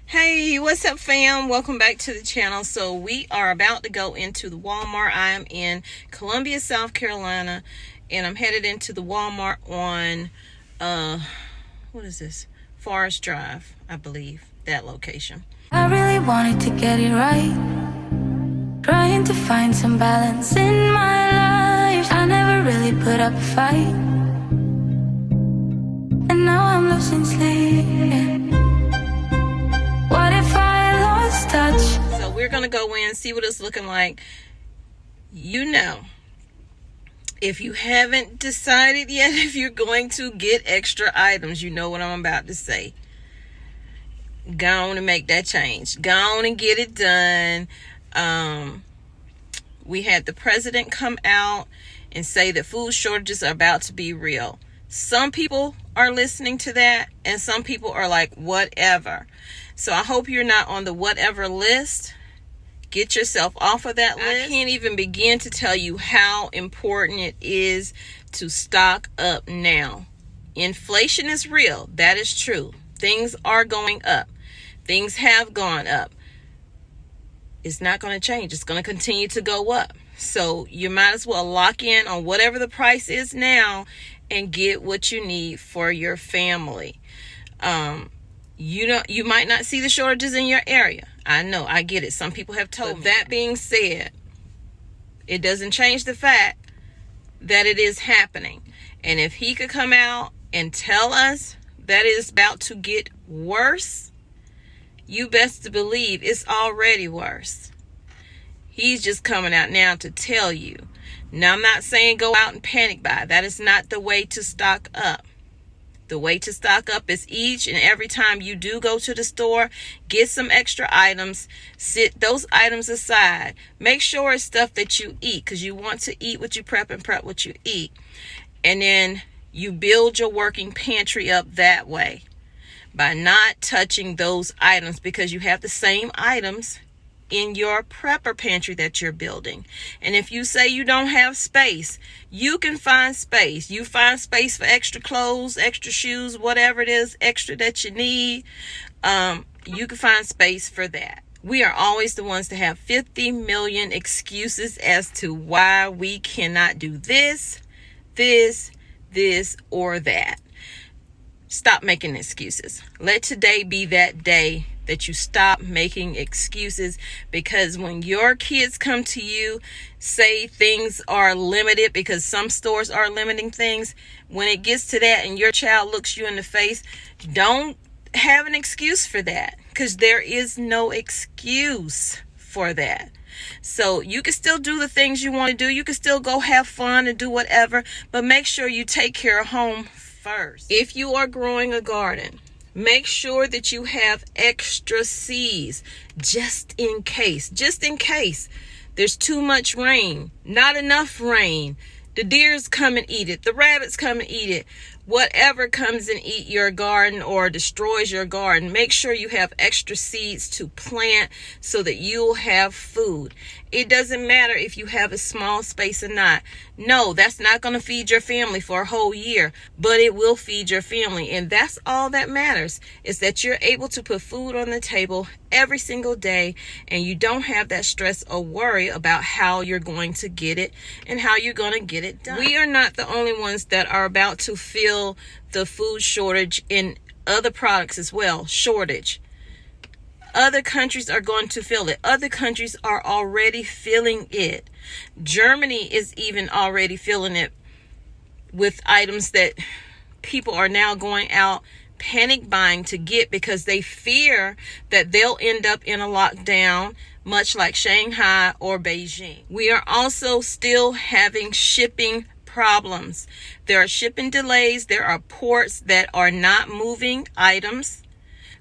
Hey, what's up, fam? Welcome back to the channel. So we are about to go into the Walmart. I am in Columbia, South Carolina, and I'm headed into the Walmart on what is this? Forest Drive, I believe, that location. I really wanted to get it right, trying to find some balance in my life. I never really put up a fight, and now I'm losing sleep. What if I lost touch? So we're gonna go in, see what it's looking like. You know, if you haven't decided yet if you're going to get extra items, you know what I'm about to say. Go on and make that change. Go on and get it done. We had the president come out and say that food shortages are about to be real. Some people are listening to that, and some people are like, whatever. So I hope you're not on the whatever list. Get yourself off of that list. I can't even begin to tell you how important it is to stock up now. Inflation is real. That is true. Things are going up. Things have gone up. It's not going to change. It's going to continue to go up. So you might as well lock in on whatever the price is now and get what you need for your family. You might not see the shortages in your area. I know, I get it. Some people have told me. That being said, it doesn't change the fact that it is happening. And if he could come out and tell us that it is about to get worse, you best to believe it's already worse. He's just coming out now to tell you. Now, I'm not saying go out and panic buy. That is not the way to stock up. The way to stock up is each and every time you do go to the store, get some extra items, sit those items aside. Make sure it's stuff that you eat, because you want to eat what you prep and prep what you eat. And then you build your working pantry up that way by not touching those items, because you have the same items in your prepper pantry that you're building. And if you say you don't have space, you can find space. You find space for extra clothes, extra shoes, whatever it is extra that you need. You can find space for that. We are always the ones to have 50 million excuses as to why we cannot do this, or that. Stop making excuses. Let today be that day that you stop making excuses, because when your kids come to you, say things are limited, because some stores are limiting things. When it gets to that and your child looks you in the face, don't have an excuse for that, because there is no excuse for that. So you can still do the things you want to do. You can still go have fun and do whatever, but make sure you take care of home first. If you are growing a garden, make sure that you have extra seeds just in case. Just in case there's too much rain, not enough rain. The deers come and eat it. The rabbits come and eat it. Whatever comes and eat your garden or destroys your garden, make sure you have extra seeds to plant so that you'll have food. It doesn't matter if you have a small space or not. No, that's not going to feed your family for a whole year, but it will feed your family. And that's all that matters, is that you're able to put food on the table every single day, and you don't have that stress or worry about how you're going to get it and how you're going to get it done. We are not the only ones that are about to feel the food shortage in other products as well. Shortage. Other countries are going to feel it. Other countries are already feeling it. Germany is even already feeling it with items that people are now going out panic buying to get, because they fear that they'll end up in a lockdown, much like Shanghai or Beijing. We are also still having shipping problems. There are shipping delays. There are ports that are not moving items.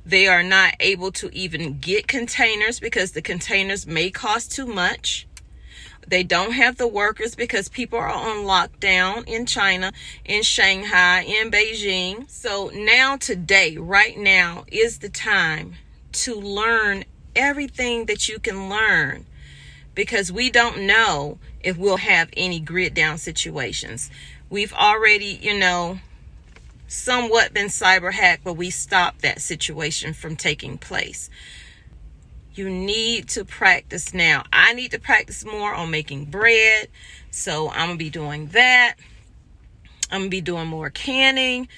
They are not able to even get containers because the containers may cost too much. They don't have the workers because people are on lockdown in China, in Shanghai, in Beijing. So now, today, right now, is the time to learn everything that you can learn, because we don't know if we'll have any grid down situations. We've already, somewhat been cyber hacked, but we stopped that situation from taking place. You need to practice now. I need to practice more on making bread, so I'm gonna be doing that. I'm gonna be doing more canning.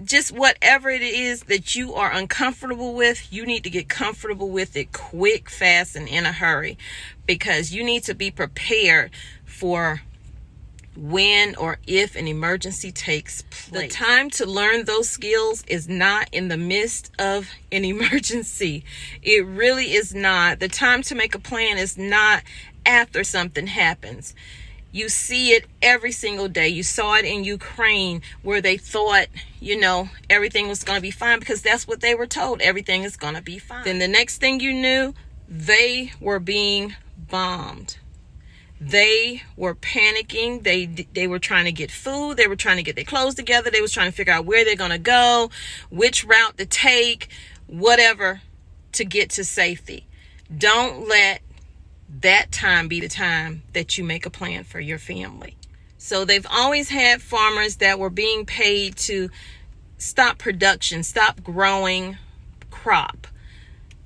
Just whatever it is that you are uncomfortable with, you need to get comfortable with it quick, fast, and in a hurry, because you need to be prepared for when or if an emergency takes place. The time to learn those skills is not in the midst of an emergency. It really is not. The time to make a plan is not after something happens. You see it every single day. You saw it in Ukraine, where they thought, everything was going to be fine, because that's what they were told. Everything is going to be fine. Then the next thing you knew, they were being bombed. They were panicking. They were trying to get food. They were trying to get their clothes together. They was trying to figure out where they're going to go, which route to take, whatever, to get to safety. Don't let that time be the time that you make a plan for your family. So they've always had farmers that were being paid to stop production, stop growing crop.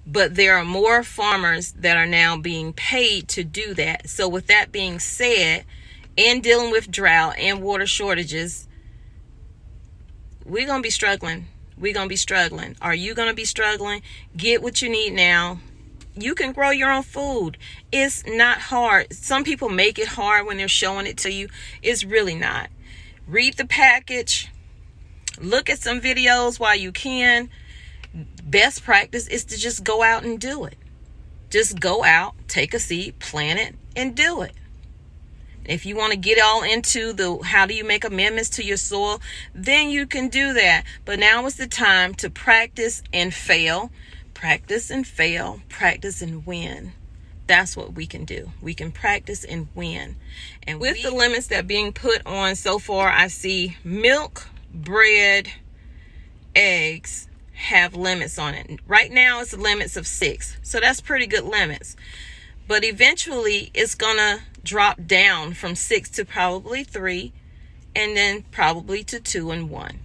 But there are more farmers that are now being paid to do that. So with that being said, and dealing with drought and water shortages, we're going to be struggling. We're going to be struggling. Are you going to be struggling? Get what you need now. You can grow your own food. It's not hard. Some people make it hard when they're showing it to you. It's really not. Read the package. Look at some videos while you can. Best practice is to just go out and do it. Just go out, take a seed, plant it, and do it. If you want to get all into the how do you make amendments to your soil, then you can do that. But now is the time to practice and fail. Practice and fail, practice and win. That's what we can do. We can practice and win. And with the limits that are being put on so far, I see milk, bread, eggs have limits on it. Right now it's limits of 6. So that's pretty good limits. But eventually it's going to drop down from 6 to probably 3, and then probably to 2 and 1.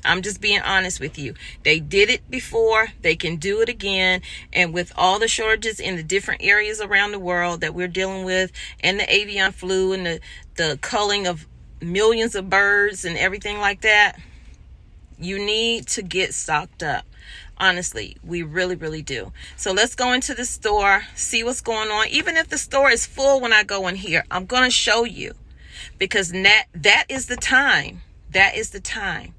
I'm just being honest with you. They did it before. They can do it again. And with all the shortages in the different areas around the world that we're dealing with, and the avian flu and the culling of millions of birds and everything like that, you need to get stocked up. Honestly, we really, really do. So let's go into the store, see what's going on. Even if the store is full when I go in here, I'm going to show you, because that is the time. That is the time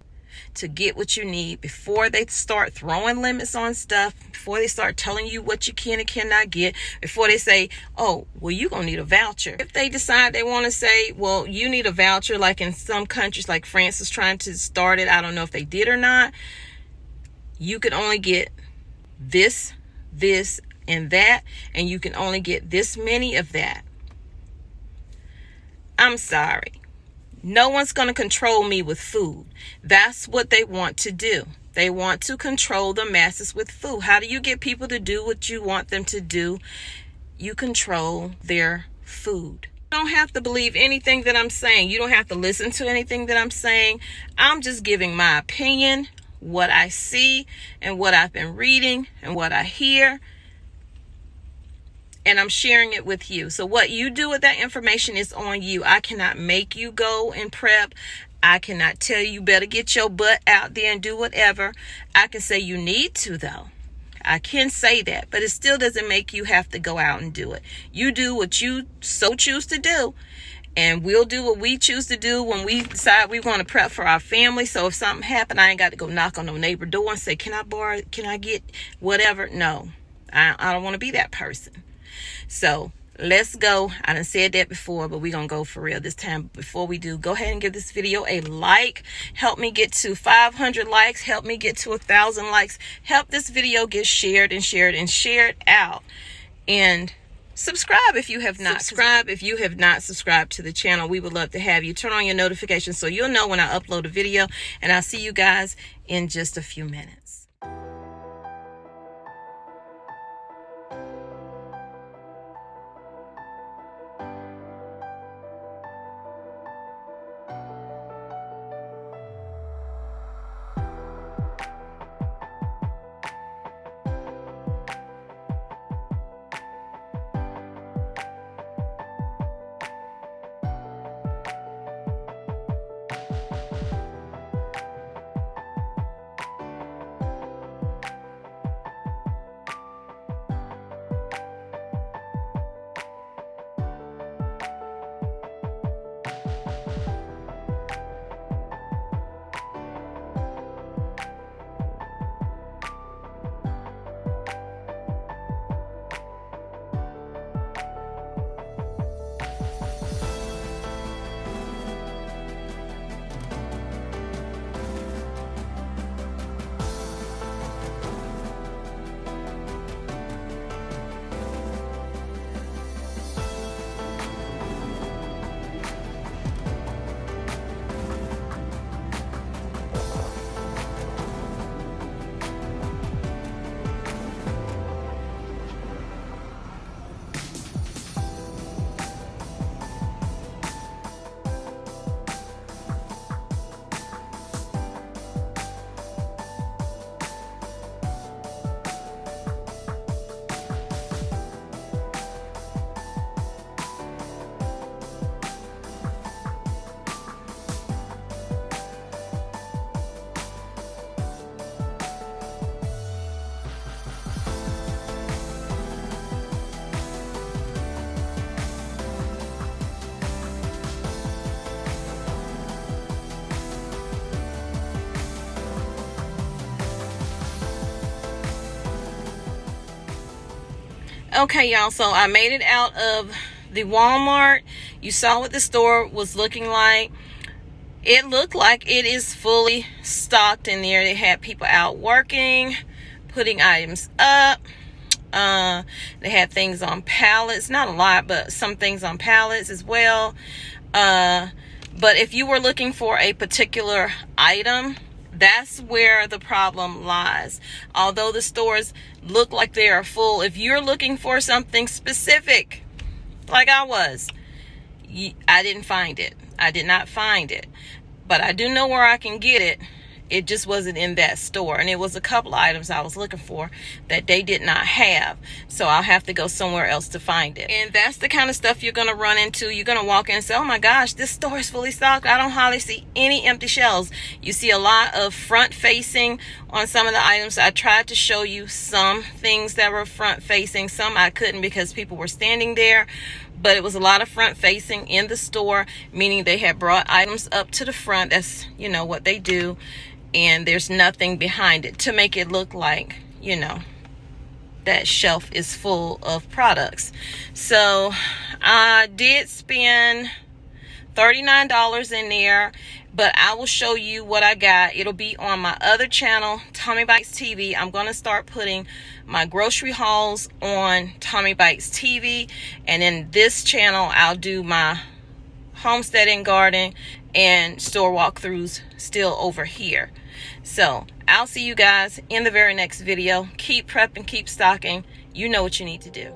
to get what you need before they start throwing limits on stuff, before they start telling you what you can and cannot get, before they say, oh, well, you're going to need a voucher. If they decide they want to say, well, you need a voucher, like in some countries, like France is trying to start it. I don't know if they did or not. You can only get this, and that, and you can only get this many of that. I'm sorry. No one's going to control me with food. That's what they want to do. They want to control the masses with food. How do you get people to do what you want them to do? You control their food. You don't have to believe anything that I'm saying. You don't have to listen to anything that I'm saying. I'm just giving my opinion, what I see and what I've been reading and what I hear. And I'm sharing it with you. So what you do with that information is on you. I cannot make you go and prep. I cannot tell you better get your butt out there and do whatever. I can say you need to, though. I can say that, but it still doesn't make you have to go out and do it. You do what you so choose to do, and we'll do what we choose to do when we decide we want to prep for our family. So if something happened, I ain't got to go knock on no neighbor door and say, can I borrow, can I get whatever? No, I don't want to be that person. So let's go. I done said that before, but we're going to go for real this time. Before we do, go ahead and give this video a like. Help me get to 500 likes. Help me get to 1,000 likes. Help this video get shared and shared and shared out. And subscribe if you have not. Subscribe if you have not subscribed to the channel. We would love to have you. Turn on your notifications so you'll know when I upload a video. And I'll see you guys in just a few minutes. Okay, y'all, so I made it out of the Walmart. You saw what the store was looking like. It looked like it is fully stocked in there. They had people out working, putting items up. They had things on pallets, not a lot, but some things on pallets as well. But if you were looking for a particular item, that's where the problem lies. Although the stores look like they are full, if you're looking for something specific, like I was, I didn't find it. I did not find it. But I do know where I can get it. It just wasn't in that store. And it was a couple of items I was looking for that they did not have. So I'll have to go somewhere else to find it. And that's the kind of stuff you're going to run into. You're going to walk in and say, oh my gosh, this store is fully stocked. I don't hardly see any empty shelves. You see a lot of front facing on some of the items. I tried to show you some things that were front facing. Some I couldn't because people were standing there. But it was a lot of front facing in the store, meaning they had brought items up to the front. That's, you know, what they do. And there's nothing behind it to make it look like, you know, that shelf is full of products. So I did spend $39 in there, but I will show you what I got. It'll be on my other channel, Tommy Bites TV. I'm going to start putting my grocery hauls on Tommy Bites TV, and in this channel I'll do my homestead and garden and store walkthroughs still over here. So I'll see you guys in the very next video. Keep prepping, keep stocking. You know what you need to do.